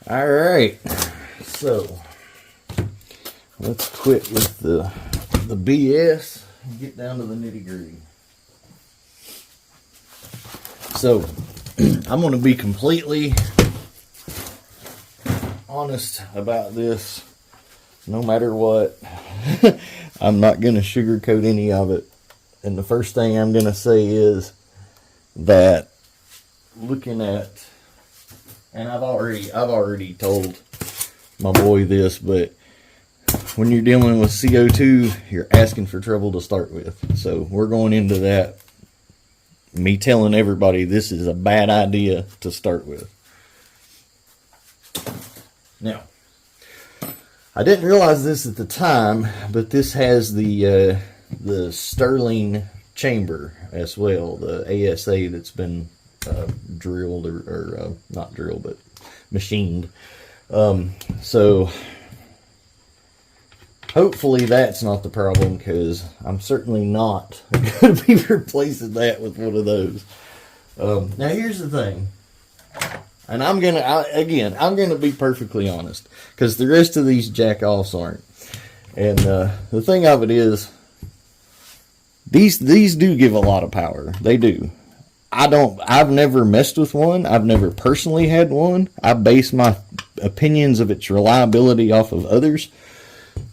All right, so let's quit with the BS and get down to the nitty gritty. So I'm going to be completely honest about this, no matter what. I'm not going to sugarcoat any of it. And the first thing I'm going to say is that looking at, and I've already told my boy this, but when you're dealing with CO2, you're asking for trouble to start with. So we're going into that, me telling everybody this is a bad idea to start with. Now, I didn't realize this at the time, but this has the Stirling chamber as well, the ASA that's been drilled or not drilled but machined. So hopefully that's not the problem, because I'm certainly not going to be replacing that with one of those. Now here's the thing, and I'm gonna be perfectly honest, because the rest of these jack-offs aren't. And the thing of it is, these do give a lot of power. They do. I've never messed with one. I've never personally had one. I base my opinions of its reliability off of others.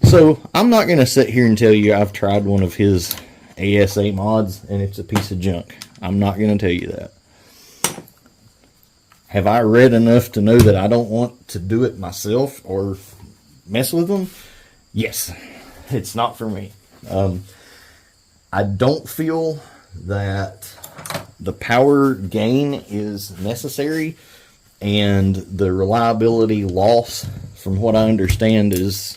So I'm not going to sit here and tell you I've tried one of his ASA mods and it's a piece of junk. I'm not going to tell you that. Have I read enough to know that I don't want to do it myself or mess with them? Yes. It's not for me. I don't feel that the power gain is necessary, and the reliability loss, from what I understand, is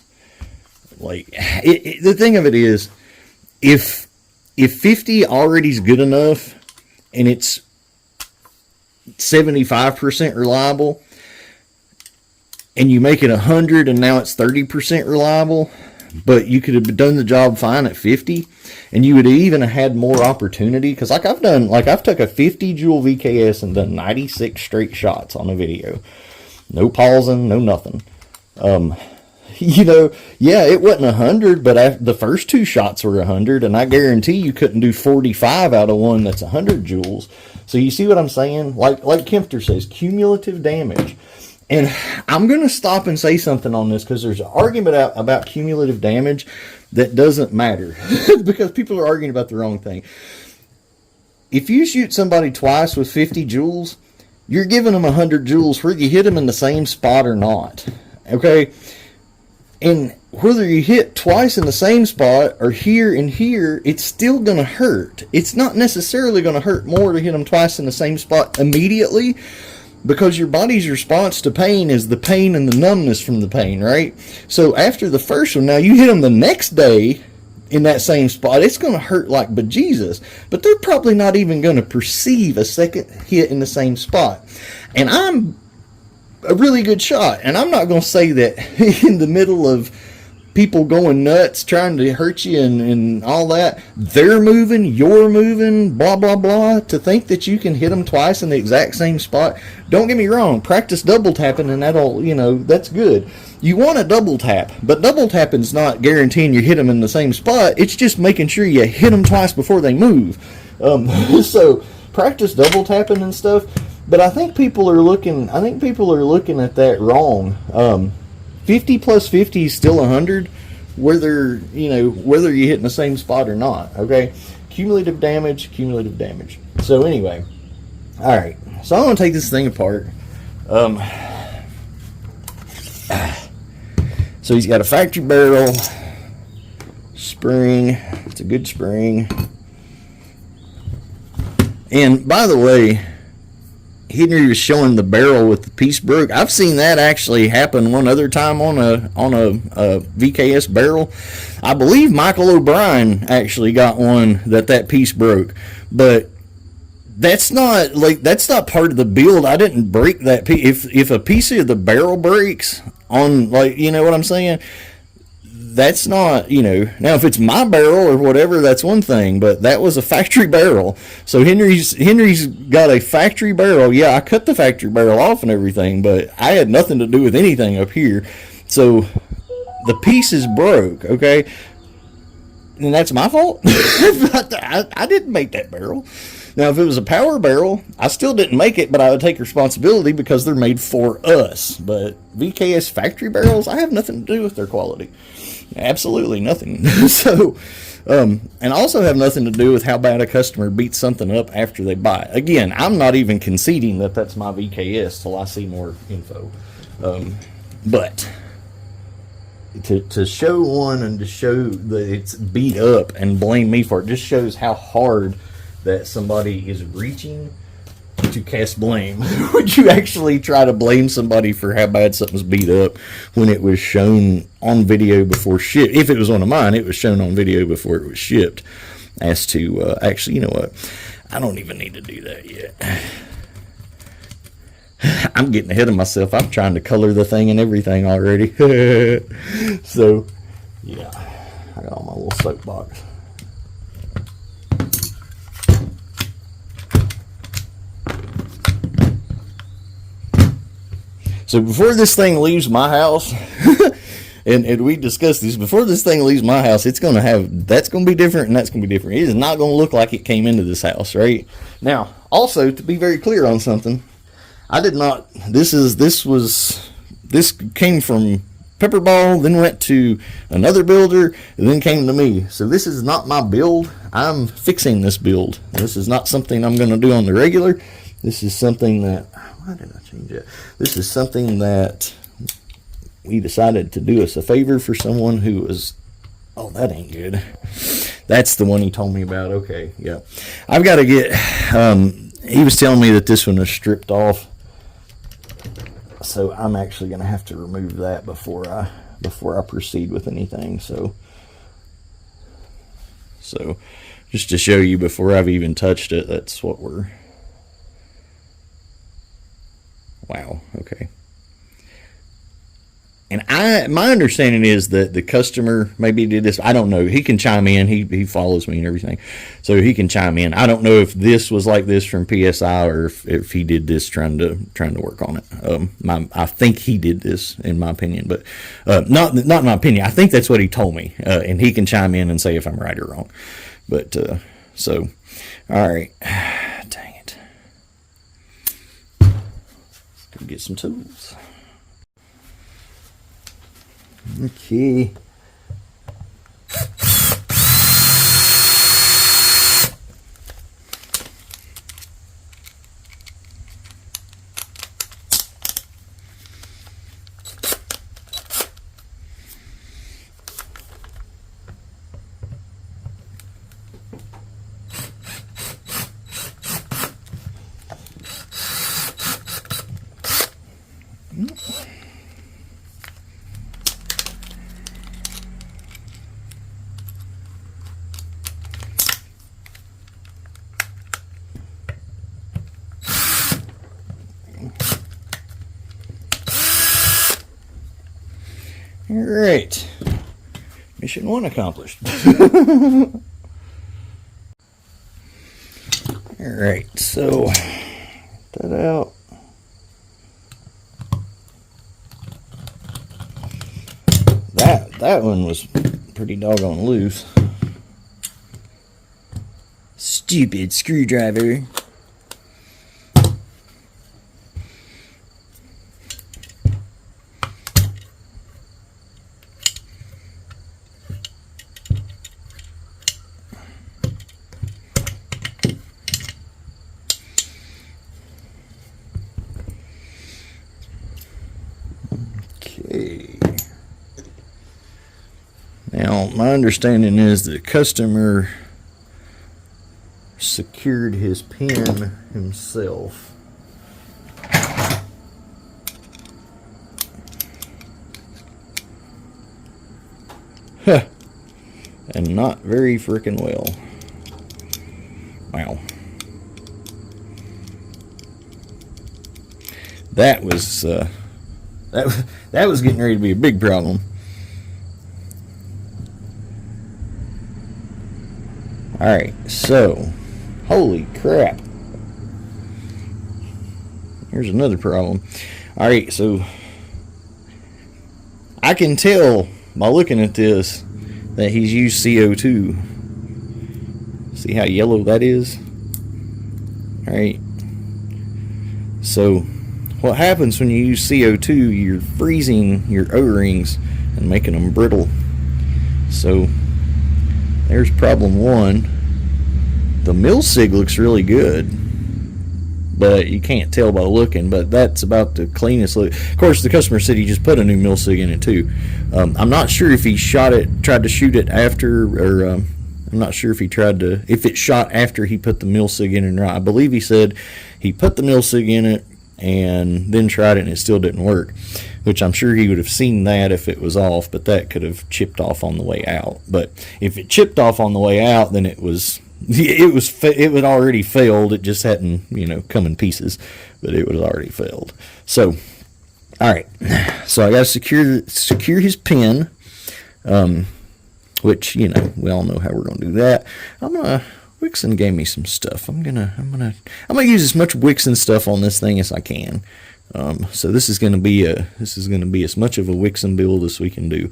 like the thing of it is, if 50 already is good enough and it's 75% reliable, and you make it 100 and now it's 30% reliable, but you could have done the job fine at 50, and you would even have had more opportunity. Because I've took a 50 joule VKS and done 96 straight shots on a video. No pausing, no nothing. Yeah, it wasn't 100, but the first two shots were 100, and I guarantee you couldn't do 45 out of one that's 100 joules. So you see what I'm saying? Like Kempter says, cumulative damage. And I'm going to stop and say something on this, because there's an argument about cumulative damage that doesn't matter because people are arguing about the wrong thing. If you shoot somebody twice with 50 joules, you're giving them 100 joules whether you hit them in the same spot or not. Okay? And whether you hit twice in the same spot or here and here, it's still going to hurt. It's not necessarily going to hurt more to hit them twice in the same spot immediately, because your body's response to pain is the pain and the numbness from the pain, right? So after the first one, now you hit them the next day in that same spot, it's going to hurt like bejesus. But they're probably not even going to perceive a second hit in the same spot. And I'm a really good shot. And I'm not going to say that in the middle of people going nuts trying to hurt you and all that, they're moving, you're moving, blah blah blah, to think that you can hit them twice in the exact same spot. Don't get me wrong, practice double tapping and that'll, that's good. You want to double tap, but double tapping's not guaranteeing you hit them in the same spot. It's just making sure you hit them twice before they move. So practice double tapping and stuff. But I think people are looking at that wrong. 50 plus 50 is still 100, whether you hit in the same spot or not. Okay, cumulative damage. So anyway, all right. So I'm gonna take this thing apart. So he's got a factory barrel, spring. It's a good spring. And by the way, Henry was showing the barrel with the piece broke. I've seen that actually happen one other time on a VKS barrel. I believe Michael O'Brien actually got one that piece broke, but that's not part of the build. I didn't break that piece. If a piece of the barrel breaks on, what I'm saying, that's not, now if it's my barrel or whatever, that's one thing, but that was a factory barrel. So Henry's got a factory barrel. Yeah, I cut the factory barrel off and everything, but I had nothing to do with anything up here. So the piece is broke, okay? And that's my fault. I didn't make that barrel. Now, if it was a power barrel, I still didn't make it, but I would take responsibility because they're made for us. But VKS factory barrels, I have nothing to do with their quality. Absolutely nothing. So, and also have nothing to do with how bad a customer beats something up after they buy it. Again, I'm not even conceding that that's my VKS till I see more info. But to show one and to show that it's beat up and blame me for it just shows how hard that somebody is reaching to cast blame. Would you actually try to blame somebody for how bad something's beat up when it was shown on video before ship? If it was one of mine, it was shown on video before it was shipped. As to, actually, you know what? I don't even need to do that yet. I'm getting ahead of myself. I'm trying to color the thing and everything already. So, yeah. I got on my little soapbox. So before this thing leaves my house, and we discussed this, before this thing leaves my house, that's going to be different and that's going to be different. It is not going to look like it came into this house, right? Now, also, to be very clear on something, I did not, this came from Pepperball, then went to another builder, and then came to me. So this is not my build. I'm fixing this build. This is not something I'm going to do on the regular. This is something that, why did I change it? This is something that we decided to do us a favor for someone who was, oh, that ain't good. That's the one he told me about. Okay, yeah. I've got to get, he was telling me that this one was stripped off. So I'm actually going to have to remove that before I proceed with anything. So just to show you before I've even touched it, that's what we're, wow, okay. And my understanding is that the customer maybe did this. I don't know. He can chime in. He follows me and everything, so he can chime in. I don't know if this was like this from PSI or if he did this trying to work on it. I think he did this, in my opinion, but not in my opinion. I think that's what he told me, and he can chime in and say if I'm right or wrong. But so, all right, dang it. Go get some tools. Okay. All right, mission 1 accomplished. All right, so that out. That one was pretty doggone loose. Stupid screwdriver. Now, my understanding is the customer secured his pin himself. Huh. And not very freaking well. Wow. That was that was getting ready to be a big problem. Alright, so, holy crap. Here's another problem. Alright, so I can tell by looking at this that he's used CO2. See how yellow that is? Alright. So, what happens when you use CO2, you're freezing your O-rings and making them brittle. So, there's problem one. The mill sig looks really good, but you can't tell by looking, but that's about the cleanest look. Of course, the customer said he just put a new mill sig in it too. I'm not sure if he tried to shoot it after, or I'm not sure if if it shot after he put the mill sig in it or not. I believe he said he put the mill sig in it and then tried it and it still didn't work, which I'm sure he would have seen that if it was off, but that could have chipped off on the way out. But if it chipped off on the way out, then it had already failed. It just hadn't, come in pieces, but it was already failed. So, all right. So I got to secure his pin, which we all know how we're gonna do that. Wixon gave me some stuff. I'm gonna use as much Wixon stuff on this thing as I can. So this is gonna be as much of a Wixon build as we can do.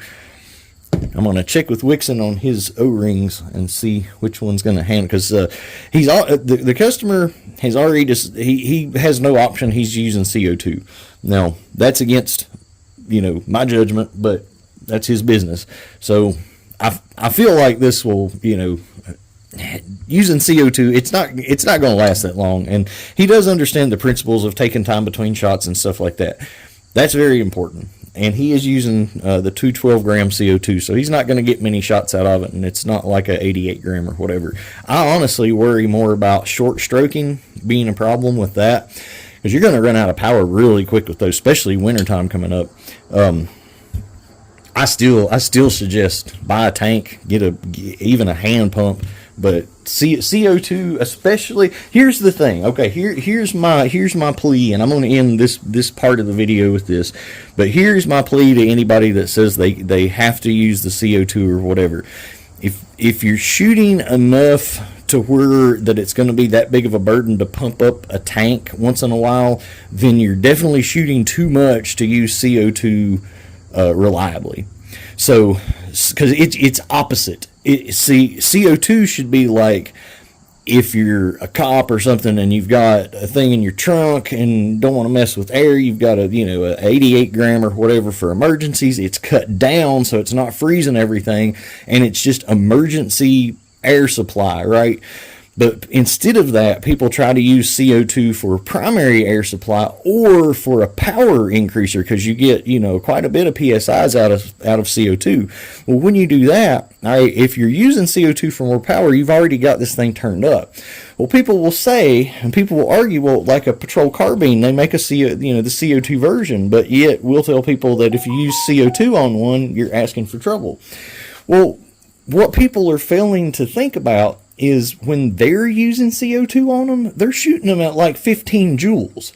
I'm going to check with Wixon on his O-rings and see which one's going to handle, because the customer has already he has no option. He's using CO2. Now that's against my judgment, but that's his business. So I feel like this will using CO2, it's not going to last that long, and he does understand the principles of taking time between shots and stuff like that. That's very important. And he is using the 212 gram CO2, so he's not going to get many shots out of it, and it's not like a 88 gram or whatever. I honestly worry more about short stroking being a problem with that, because you're going to run out of power really quick with those, especially wintertime coming up. I still suggest buy a tank, get even a hand pump, but CO2 especially. Here's the thing. Okay, here's my plea, and I'm going to end this part of the video with this. But here's my plea to anybody that says they have to use the CO2 or whatever. If you're shooting enough to where that it's going to be that big of a burden to pump up a tank once in a while, then you're definitely shooting too much to use CO2 reliably. So, because it's opposite. CO2 should be like if you're a cop or something and you've got a thing in your trunk and don't want to mess with air, you've got a 88 gram or whatever for emergencies. It's cut down so it's not freezing everything, and it's just emergency air supply, right? But instead of that, people try to use CO2 for primary air supply or for a power increaser, because you get quite a bit of PSIs out of CO2. Well, when you do that, all right, if you're using CO2 for more power, you've already got this thing turned up. Well, people will say, and people will argue, well, like a patrol carbine, they make the CO2 version, but yet we'll tell people that if you use CO2 on one, you're asking for trouble. Well, what people are failing to think about is when they're using CO2 on them, they're shooting them at like 15 joules.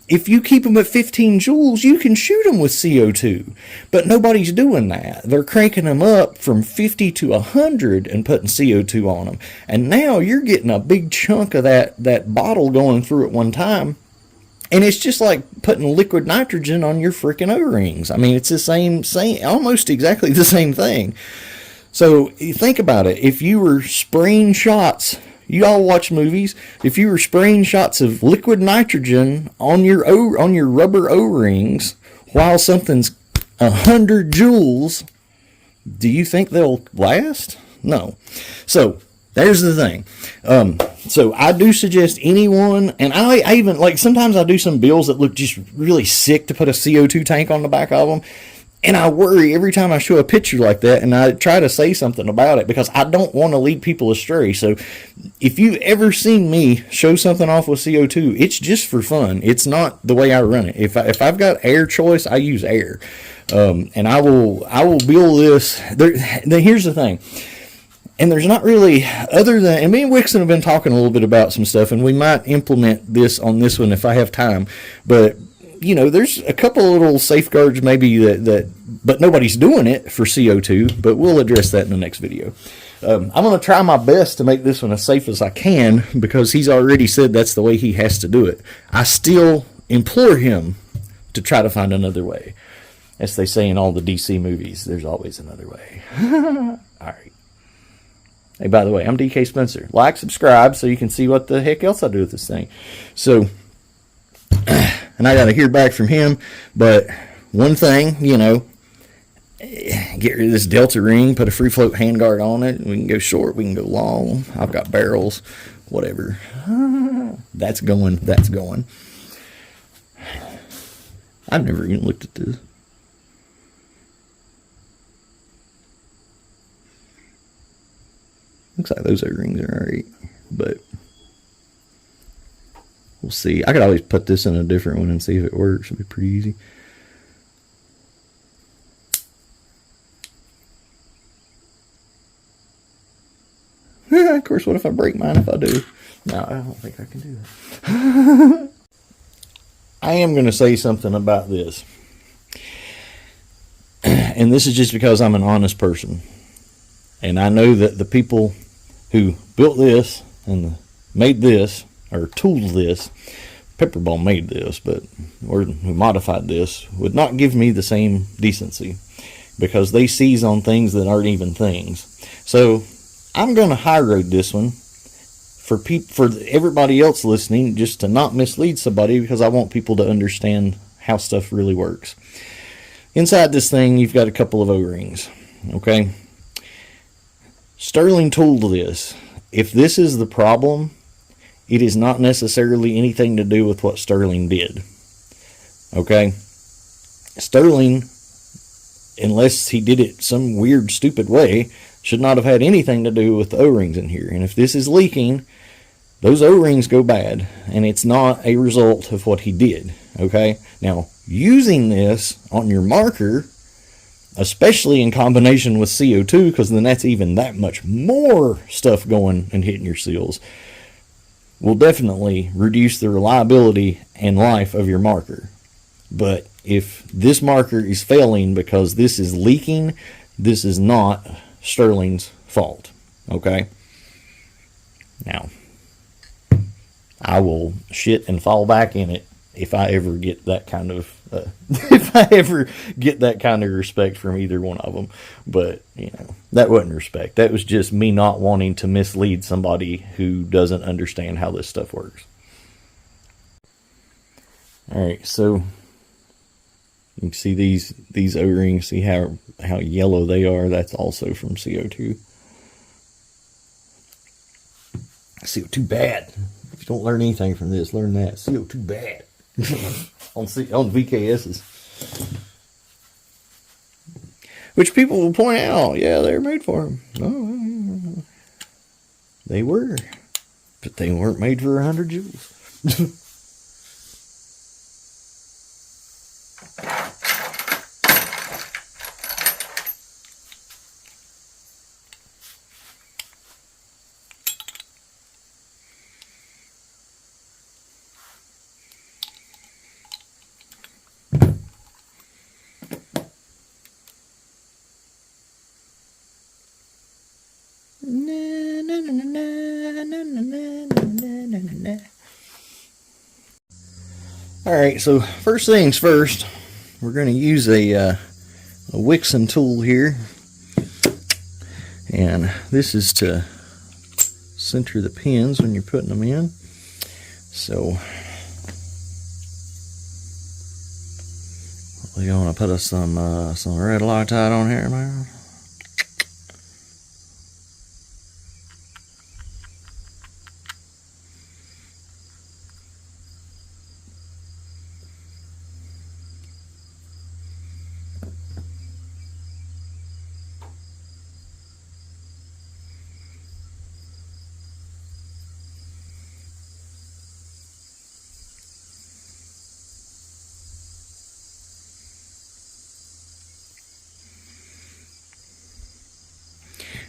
If you keep them at 15 joules, you can shoot them with CO2. But nobody's doing that. They're cranking them up from 50 to 100 and putting CO2 on them. And now you're getting a big chunk of that bottle going through at one time. And it's just like putting liquid nitrogen on your freaking O-rings. I mean, it's the same, almost exactly the same thing. So think about it. If you were spraying shots, you all watch movies. If you were spraying shots of liquid nitrogen on your rubber O-rings while something's 100 joules, do you think they'll last? No. So there's the thing. So I do suggest anyone, and I even, like, sometimes I do some builds that look just really sick to put a CO2 tank on the back of them. And I worry every time I show a picture like that, and I try to say something about it, because I don't want to lead people astray. So if you've ever seen me show something off with CO2, it's just for fun. It's not the way I run it. If I've got air choice, I use air. And I will build this. Then here's the thing. And there's not really, other than, and me and Wixon have been talking a little bit about some stuff, and we might implement this on this one if I have time. But you know, there's a couple of little safeguards maybe but nobody's doing it for CO2, but we'll address that in the next video. I'm going to try my best to make this one as safe as I can because he's already said that's the way he has to do it. I still implore him to try to find another way. As they say in all the DC movies, there's always another way. All right. Hey, by the way, I'm DK Spencer. Like, subscribe so you can see what the heck else I do with this thing. So, and I got to hear back from him, but one thing, you know, get rid of this Delta ring, put a free float handguard on it. We can go short, we can go long. I've got barrels, whatever. That's going, that's going. I've never even looked at this. Looks like those O-rings are alright, but we'll see. I could always put this in a different one and see if it works. It'll be pretty easy. Of course, what if I break mine if I do? No, I don't think I can do that. I am going to say something about this. And this is just because I'm an honest person. And I know that the people who built this and made this, or tooled this, Pepperball made this, but or who modified this, would not give me the same decency because they seize on things that aren't even things. So I'm going to high road this one for everybody else listening, just to not mislead somebody, because I want people to understand how stuff really works. Inside this thing, you've got a couple of O-rings, okay? Sterling tooled this. If this is the problem, it is not necessarily anything to do with what Sterling did. Okay? Sterling, unless he did it some weird, stupid way, should not have had anything to do with the O-rings in here. And if this is leaking, those O-rings go bad, and it's not a result of what he did. Okay? Now, using this on your marker, especially in combination with CO2, because then that's even that much more stuff going and hitting your seals, will definitely reduce the reliability and life of your marker. But if this marker is failing because this is leaking, this is not Sterling's fault. Okay? Now, I will shit and fall back in it if I ever get that kind of respect from either one of them. But you know, that wasn't respect. That was just me not wanting to mislead somebody who doesn't understand how this stuff works. All right, so you can see these O-rings. See how yellow they are. That's also from CO2. CO2 bad. If you don't learn anything from this, learn that. CO2 bad. on VKSs, which people will point out, yeah, they're made for them. Oh, they were, but they weren't made for 100 joules. Alright, so first things first, we're going to use a Wixon tool here, and this is to center the pins when you're putting them in. So you want to put some red Loctite on here, man.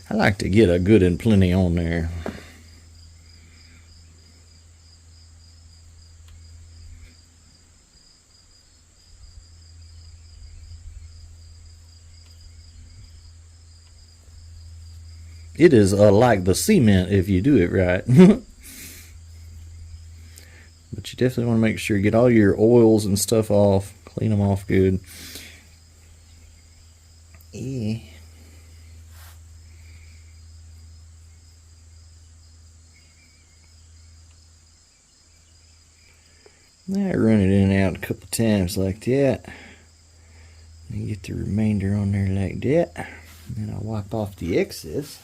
I like to get a good and plenty on there. It is like the cement if you do it right. But you definitely want to make sure you get all your oils and stuff off. Clean them off good. Yeah. Now run it in and out a couple times like that. And get the remainder on there like that. And then I'll wipe off the excess.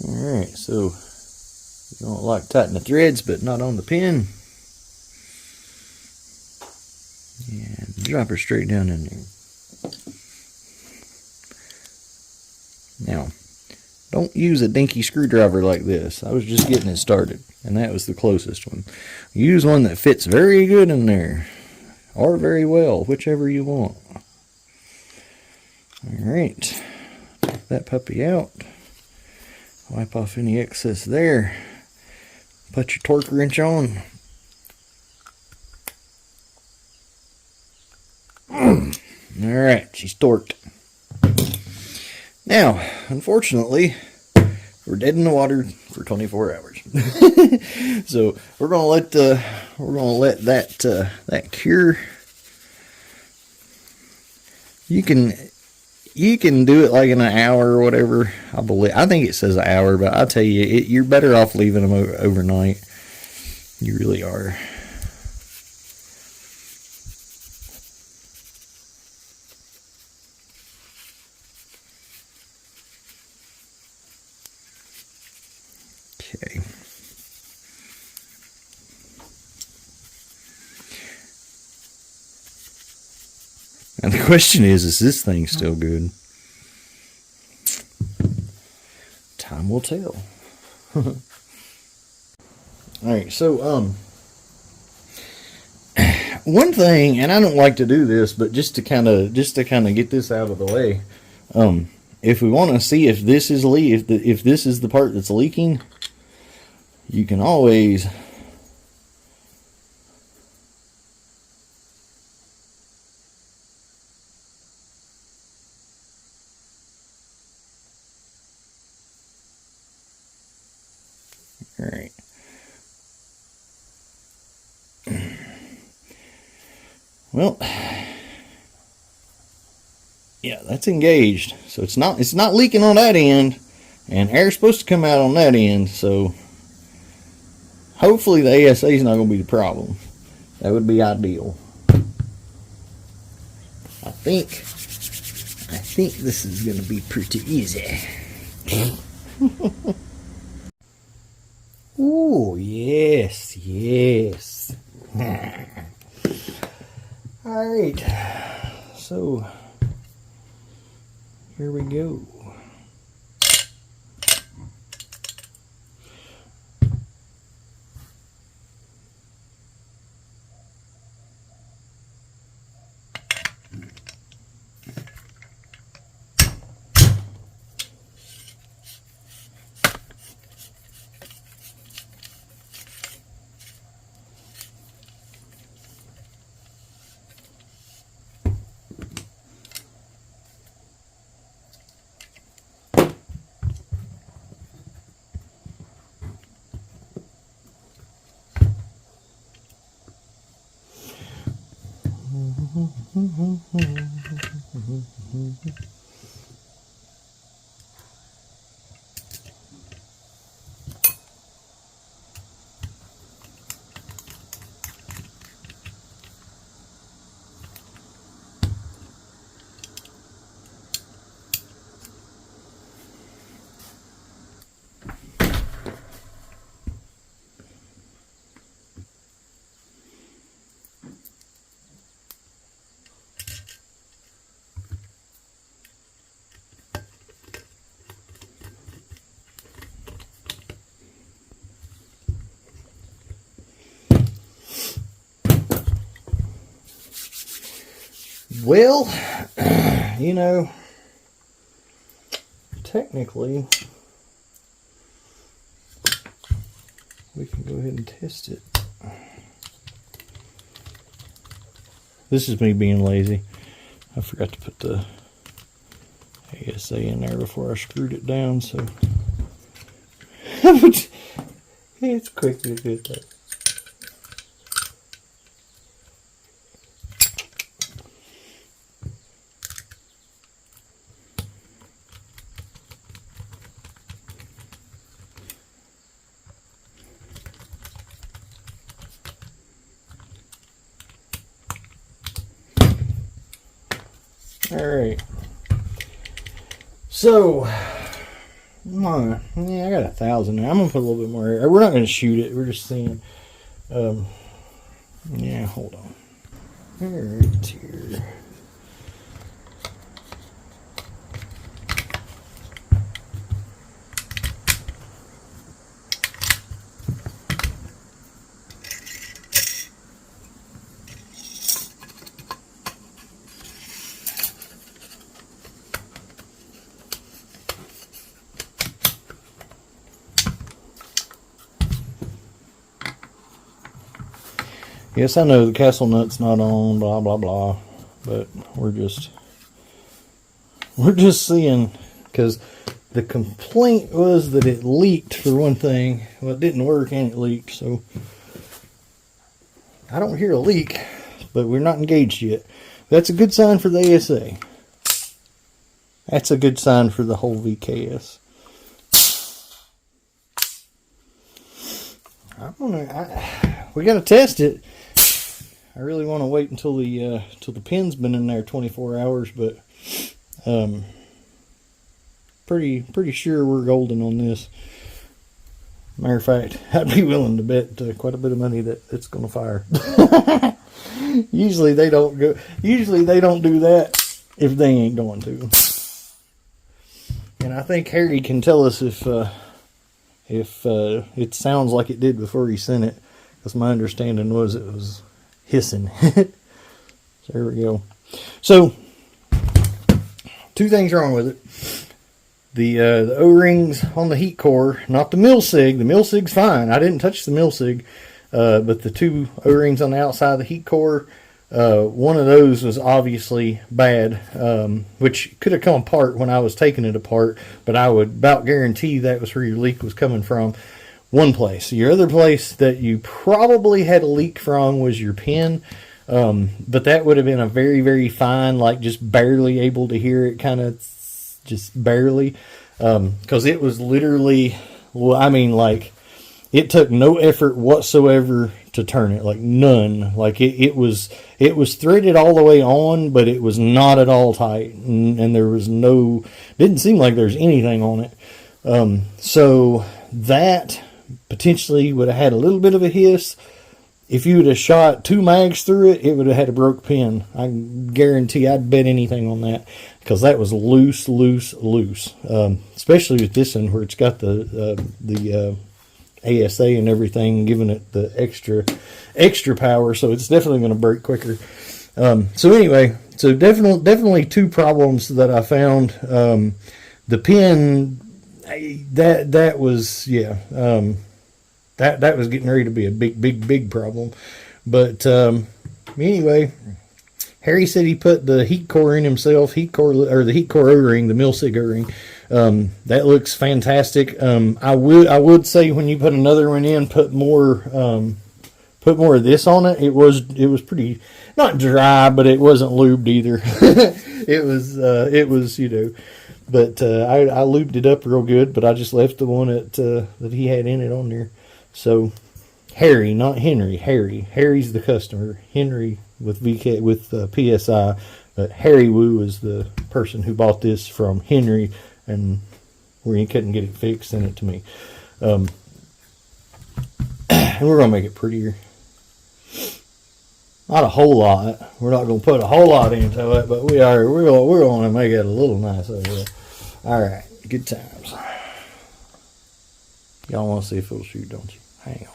Alright, so you don't like tighten the threads, but not on the pin. And drop her straight down in there. Now, don't use a dinky screwdriver like this. I was just getting it started, and that was the closest one. Use one that fits very good in there, or very well, whichever you want. Alright, take that puppy out. Wipe off any excess there. Put your torque wrench on. Alright, she's torqued. Now, unfortunately, we're dead in the water for 24 hours. So we're gonna let that cure. You can do it like in an hour or whatever. I think it says an hour, but I tell you, you're better off leaving them overnight. You really are. Okay. And the question is this thing still good? Time will tell. Alright, so one thing, and I don't like to do this, but just to kind of get this out of the way, if we want to see if this is if this is the part that's leaking, you can always all right. Well, yeah, that's engaged, so it's not leaking on that end, and air's supposed to come out on that end, so hopefully the ASA is not going to be the problem. That would be ideal. I think this is going to be pretty easy. Oh, yes, yes. All right, so here we go. Well, you know, technically, we can go ahead and test it. This is me being lazy. I forgot to put the ASA in there before I screwed it down, so it's quick to do that. All right. So, yeah, I got 1,000 there. I'm gonna put a little bit more air. We're not gonna shoot it. We're just seeing. Yeah, hold on. Right here. Yes, I know the castle nut's not on, blah blah blah, but we're just seeing, because the complaint was that it leaked for one thing. Well, it didn't work and it leaked, so I don't hear a leak, but we're not engaged yet. That's a good sign for the ASA. That's a good sign for the whole VKS. We got to test it. I really want to wait until the pin's been in there 24 hours, but pretty sure we're golden on this. Matter of fact, I'd be willing to bet quite a bit of money that it's going to fire. Usually they don't do that if they ain't going to. And I think Harry can tell us if it sounds like it did before he sent it, because my understanding was it was hissing. So there we go. So, two things wrong with it. The O-rings on the heat core, not the mil-sig. The mil-sig's fine. I didn't touch the mil-sig. But the two O-rings on the outside of the heat core, one of those was obviously bad, which could have come apart when I was taking it apart, but I would about guarantee that was where your leak was coming from. One place. Your other place that you probably had a leak from was your pin, but that would have been a very, very fine, like just barely able to hear it, kind of just barely, because it was literally, well, I mean, like, it took no effort whatsoever to turn it, like none. Like it was threaded all the way on, but it was not at all tight, and there was didn't seem like there's anything on it. So that potentially would have had a little bit of a hiss. If you would have shot 2 mags through it, it would have had a broke pin. I guarantee, I'd bet anything on that, because that was loose. Especially with this one where it's got the ASA and everything, giving it the extra power, so it's definitely going to break quicker. So anyway, so definitely two problems that I found. The pin, that was, yeah, that was getting ready to be a big problem. But anyway, Harry said he put the heat core in himself, the heat core O-ring, the mil-sig O-ring. That looks fantastic. I would say when you put another one in, put more of this on it. It was pretty, not dry, but it wasn't lubed either. it was, but I lubed it up real good, but I just left the one that he had in it on there. So Harry, not Henry, Harry's the customer. Henry with PSI, but Harry Wu is the person who bought this from Henry, and where he couldn't get it fixed, sent it to me. And we're gonna make it prettier. Not a whole lot. We're not gonna put a whole lot into it, but we're gonna make it a little nicer. All right, good times. Y'all want to see if it'll shoot, don't you? Hang on.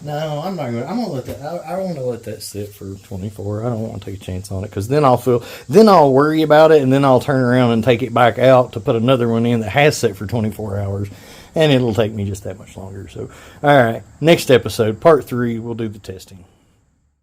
No, I'm not gonna. I'm gonna let that. I want to let that sit for 24. I don't want to take a chance on it, because then I'll worry about it, and then I'll turn around and take it back out to put another one in that has set for 24 hours, And it'll take me just that much longer. So, all right, next episode, part 3, we'll do the testing.